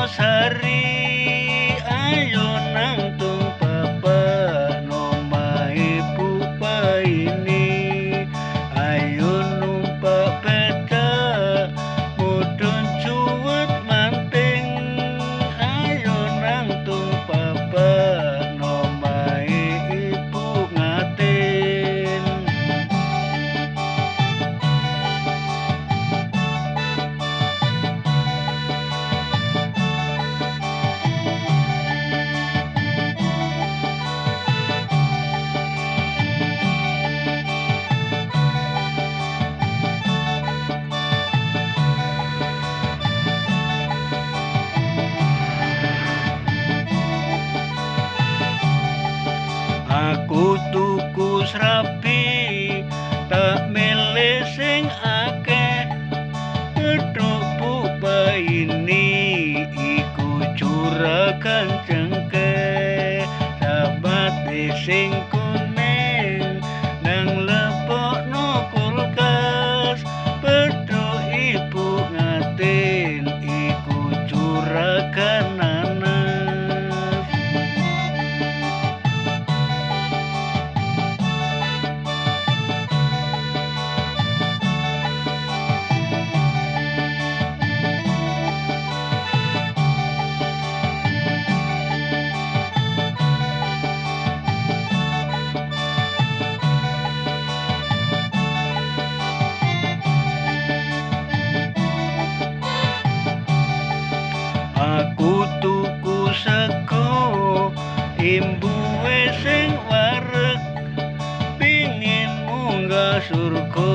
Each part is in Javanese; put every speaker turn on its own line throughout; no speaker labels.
Sari ayo nang tung papa nomai pupa ini ayo numpak peta mudun cuwet manting ayo nang tung papa nomai ibu ngatin. Aku tuku srabi tak milih sing akeh pedhok pupa ini iku juragan cengkeh sabate sing kuning nang lepokno kulkas pedhok ibu ngatin iku juragan nanas. Aku tuku sego imbuhe sing wareg pingin munggah surga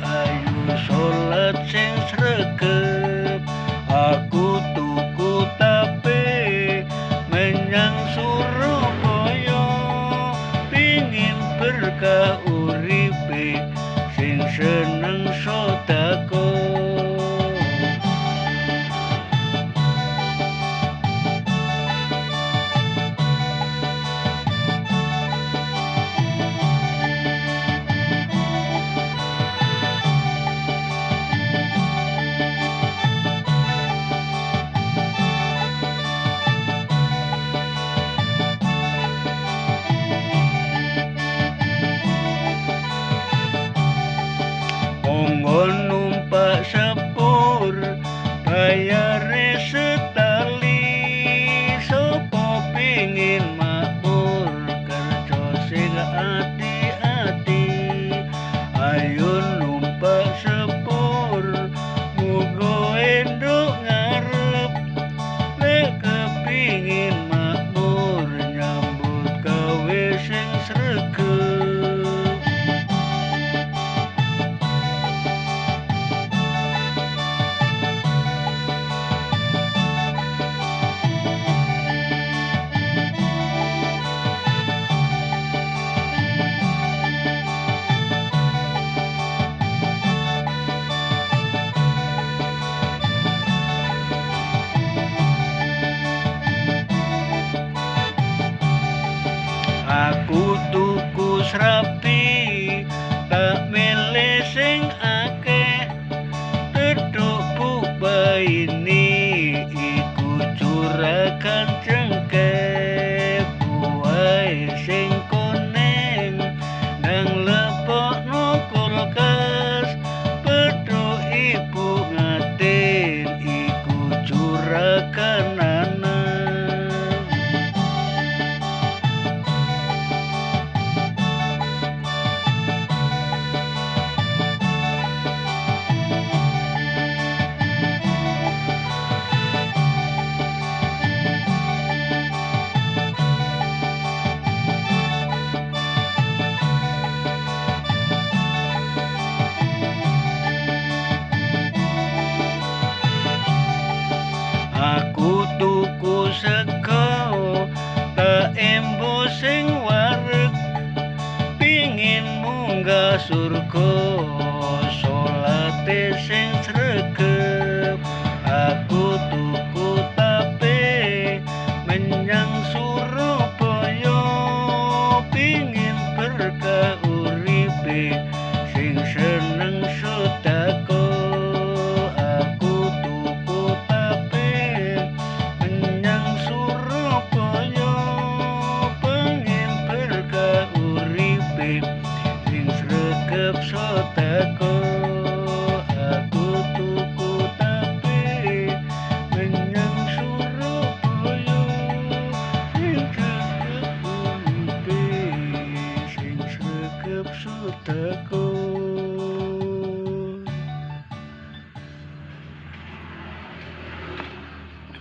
ayu salat sing sregep. Aku tuku tape menyang Surabaya pingin berkah uripe sing seneng sedekah. Monggo numpak sepur bayare setali sapa pingin makmur kerja sing ati-ati ayo numpak sepur muga enduk ngarep nek kepingin makmur nyambut gawe sing sregep. Aku tuku srabi tak milih sing akeh pedhok pupa ini iku juragan cengkeh buahe sing kuning nang lepokno kulkas pedhok ibu ngatin iku juragan nanas. Aku tuku sego tak embo sing wareg pingin munggah surga